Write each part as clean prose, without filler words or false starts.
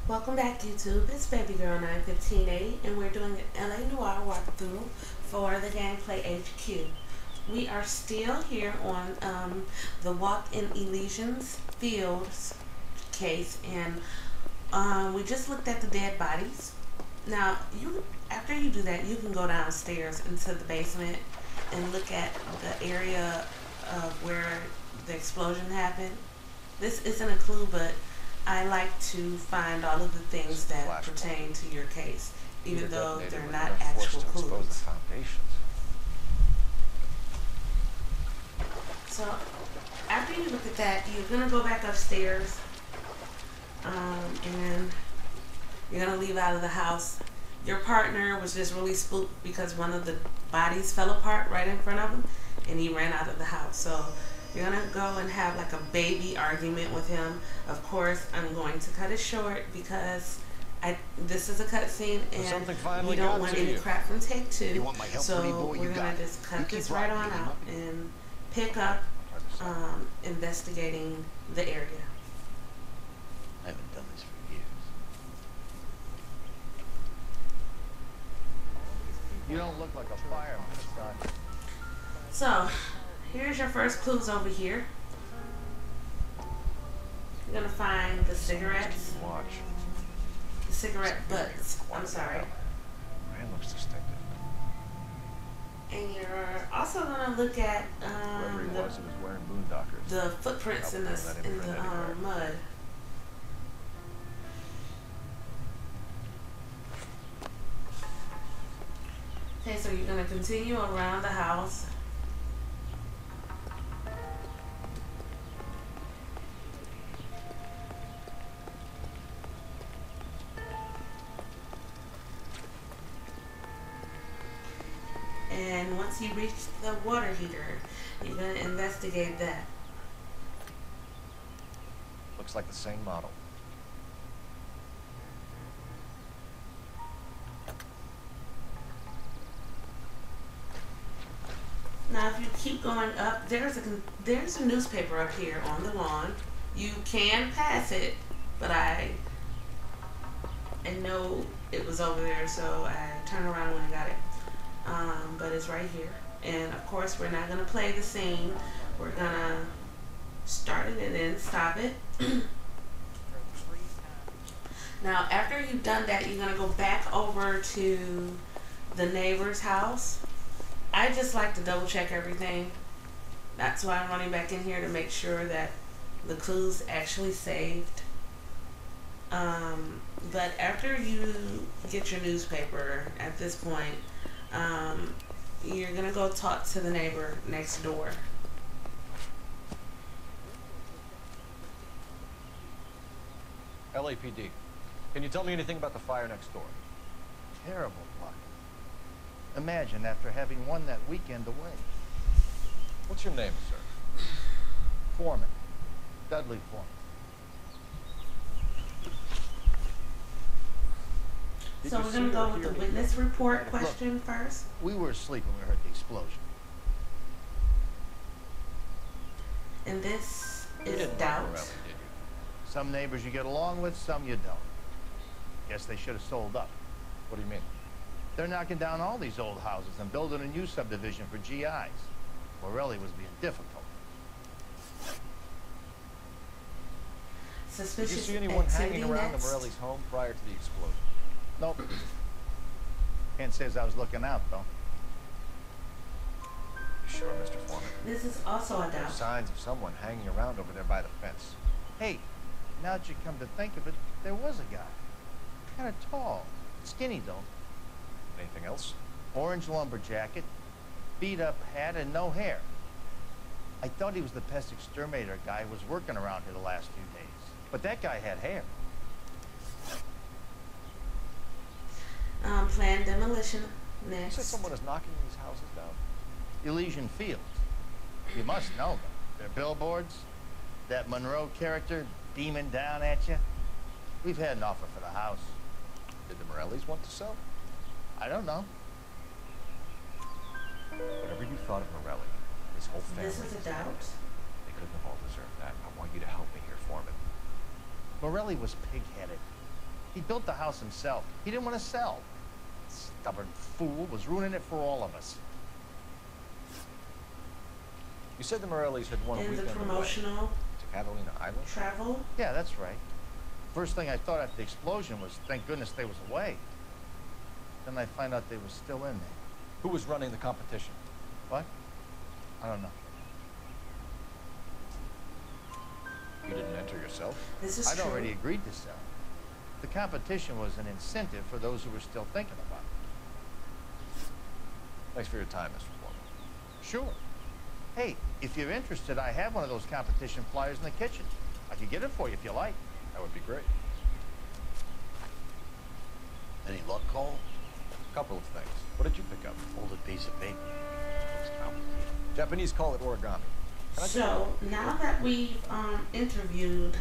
Welcome back, YouTube. It's Baby Girl 9158, and we're doing an LA Noire walkthrough for the gameplay HQ. We are still here on the Walk in Elysian Fields case, and we just looked at the dead bodies. Now, after you do that, you can go downstairs into the basement and look at the area of where the explosion happened. This isn't a clue, but I like to find all of the things that pertain to your case, even though they're not actual clues. So, after you look at that, you're going to go back upstairs, and you're going to leave out of the house. Your partner was just really spooked because one of the bodies fell apart right in front of him, and he ran out of the house. So, you're going to go and have like a baby argument with him. Of course, I'm going to cut it short because this is a cutscene and we don't want any crap from take two. So we're going to just cut this right on out and pick up investigating the area. I haven't done this for years. You don't look like a fireman, son. So, here's your first clues over here. You're gonna find the cigarettes. The cigarette butts. I'm sorry. Man looks distinctive. And you're also gonna look at the footprints in the mud. Okay, so you're gonna continue around the house. And once you reach the water heater, you're going to investigate that. Looks like the same model. Now, if you keep going up, there's a newspaper up here on the lawn. You can pass it, but I know it was over there, so I turned around when I got it. But it's right here. And of course, we're not going to play the scene. We're going to start it and then stop it. Now, after you've done that, you're going to go back over to the neighbor's house. I just like to double check everything. That's why I'm running back in here, to make sure that the clues actually saved. But after you get your newspaper at this point, you're gonna go talk to the neighbor next door. LAPD. Can you tell me anything about the fire next door? Terrible luck. Imagine after having won that weekend away. What's your name, sir? Foreman. Dudley Foreman. So we're going to go with the witness report question first. We were asleep when we heard the explosion. And this is didn't doubt. like Morelli, did you? Some neighbors you get along with, some you don't. Guess they should have sold up. What do you mean? They're knocking down all these old houses and building a new subdivision for GIs. Morelli was being difficult. Did you Suspicious see anyone activity hanging around the next. Morelli's home prior to the explosion? Nope. Can't say as I was looking out, though. You sure, Mr. Foreman? This is also a There's doubt. signs of someone hanging around over there by the fence. Hey, now that you come to think of it, there was a guy. Kind of tall. Skinny, though. Anything else? Orange lumber jacket, beat-up hat, and no hair. I thought he was the pest exterminator guy who was working around here the last few days. But that guy had hair. Planned demolition You next. said someone is knocking these houses down. Elysian Fields. You must know them. Their billboards, that Monroe character beaming down at you. We've had an offer for the house. Did the Morellis want to sell? I don't know. Whatever you thought of Morelli, his whole family. This is a doubt. They couldn't have all deserved that. I want you to help me here, Foreman. Morelli was pig-headed. He built the house himself. He didn't want to sell. Stubborn fool was ruining it for all of us. You said the Morellis had one In the weekend away promotional to Catalina Island? travel. Yeah, that's right. First thing I thought after the explosion was, thank goodness they was away. Then I find out they was still in there. Who was running the competition? What? I don't know. You didn't enter yourself? This is I'd true. already agreed to sell. The competition was an incentive for those who were still thinking about it. Thanks for your time, Mr. Foreman. Sure. Hey, if you're interested, I have one of those competition flyers in the kitchen. I could get it for you if you like. That would be great. Any luck, Cole? Couple of things. What did you pick up? Folded piece of paper. Looks complicated. Japanese call it origami. Can I So now that we've interviewed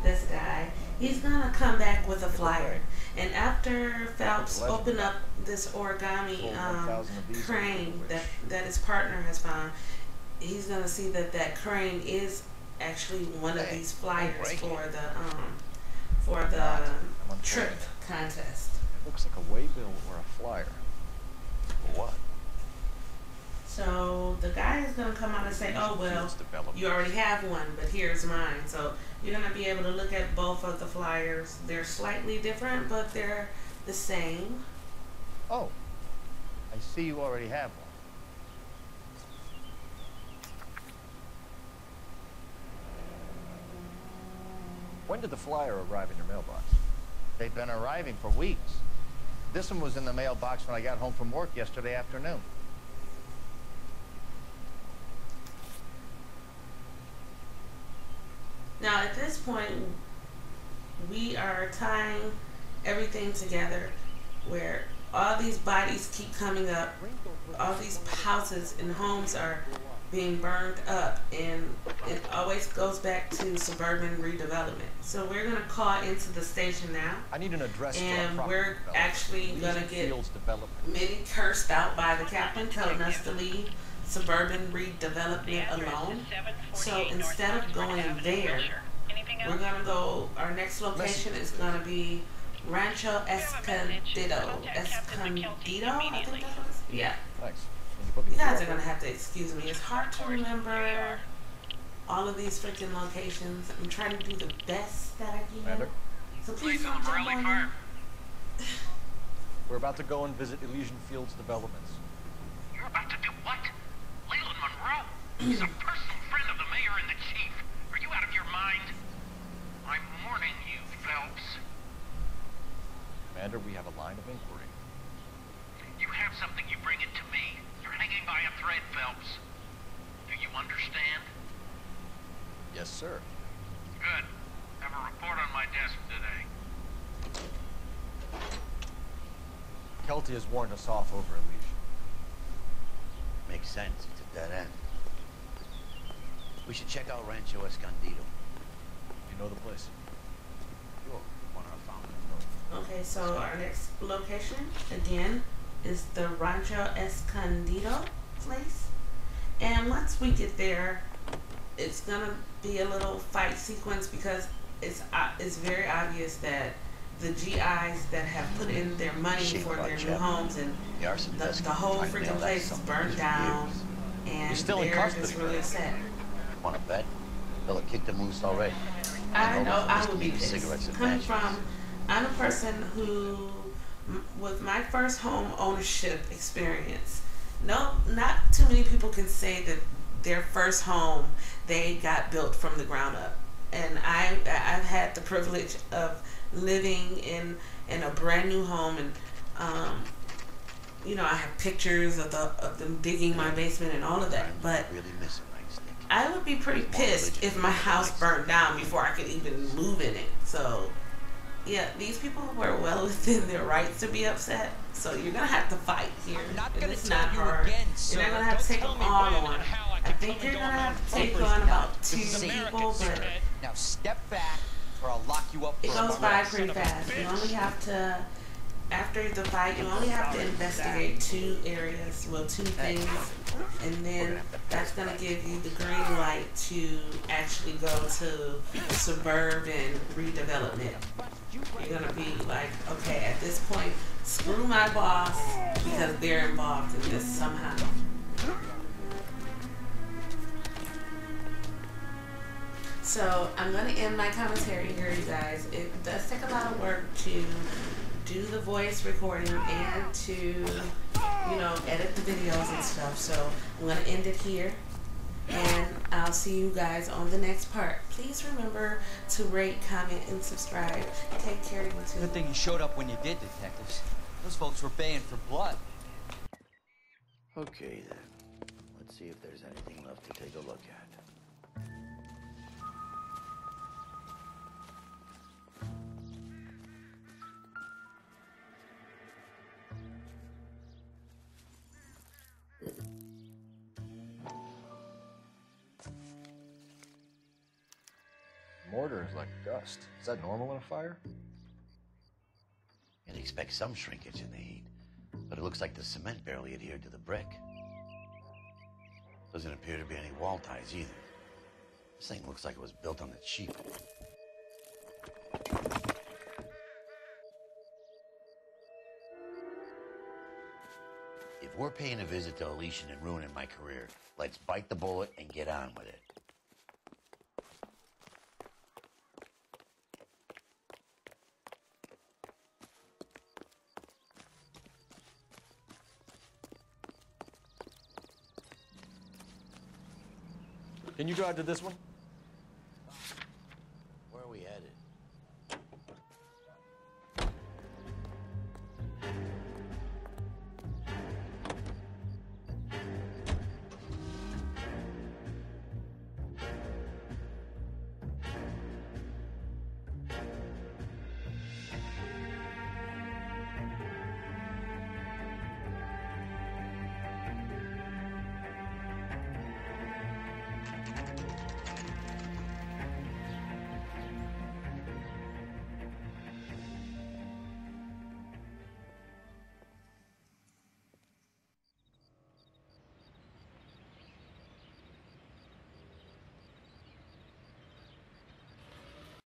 this guy, he's gonna come back with a flyer. And after Phelps opened up this origami crane that his partner has found, he's gonna see that that crane is actually one of these flyers for the trip contest. It looks like a waybill or a flyer. For what? So the guy is gonna come out and say, "Oh well, Fields development. you already have one, but here's mine." So you're gonna be able to look at both of the flyers. They're slightly different, but they're the same. Oh, I see you already have one. When did the flyer arrive in your mailbox? They've been arriving for weeks. This one was in the mailbox when I got home from work yesterday afternoon. Now at this point, we are tying everything together where all these bodies keep coming up, all these houses and homes are being burned up, and it always goes back to suburban redevelopment. So we're gonna call into the station now, I need an address for a and property we're development. actually Elysian gonna get Fields development. many cursed out by the captain telling us to leave suburban redevelopment alone. So instead of going there, we're gonna go, our next location is gonna be Rancho Escondido. Escondido, I think that's what it's, yeah. Thanks. Can you put me You guys through? are gonna have to excuse me. It's hard to remember all of these freaking locations. I'm trying to do the best that I can. Commander? So please don't jump on me. We're about to go and visit Elysian Fields developments. You're about to do what? Leland Monroe? He's a personal friend of the mayor and the chief. Are you out of your mind? I'm warning you, Phelps. Commander, we have a line of inquiry. You have something, you bring it to me. You're hanging by a thread, Phelps. Do you understand? Yes, sir. Good. Have a report on my desk today. Kelty has warned us off over Elysian. Makes sense. It's a dead end. We should check out Rancho Escondido. You know the place? Sure. One of our founders. Okay, so our next location again is the Rancho Escondido place. And once we get there, it's gonna be a little fight sequence because it's very obvious that the GIs that have put in their money Shame for about their new Chapman. homes and The arson the desk whole trying to nail freaking that place is son of a burned bitch for down, years. and He's still in they're custody. just really upset. Want to bet? They'll have kicked him loose already. I know I would be Need pissed. cigarettes and Coming matches. from, I'm a person who, with my first home ownership experience, no, not too many people can say that their first home they got built from the ground up. And I've had the privilege of living in a brand new home, and you know, I have pictures of them digging my basement and all of that. But Really missing nice thing. I would be pretty pissed if my house burned down before I could even move in it. So, yeah, these people were well within their rights to be upset. So you're gonna have to fight here. And it's not hard. You're not gonna have to take them all on. I think you're gonna have to take on about 2 people, but Now step back or I'll lock you up it for a goes month. by pretty fast. You only have to, after the fight, you only have to investigate 2 areas, well, 2 things, and then that's gonna give you the green light to actually go to suburban redevelopment. You're gonna be like, okay, at this point, screw my boss because they're involved in this somehow. So I'm gonna end my commentary here, you guys. It does take a lot of work to do the voice recording and to, you know, edit the videos and stuff. So I'm gonna end it here. And I'll see you guys on the next part. Please remember to rate, comment, and subscribe. Take care, YouTube. Good thing you showed up when you did, detectives. Those folks were baying for blood. Okay, then. Let's see if there's anything left to take a look at. Mortar is like dust. Is that normal in a fire? You'd expect some shrinkage in the heat, but it looks like the cement barely adhered to the brick. Doesn't appear to be any wall ties either. This thing looks like it was built on the cheap. If we're paying a visit to Elysian and ruining my career, let's bite the bullet and get on with it. Can you drive to this one?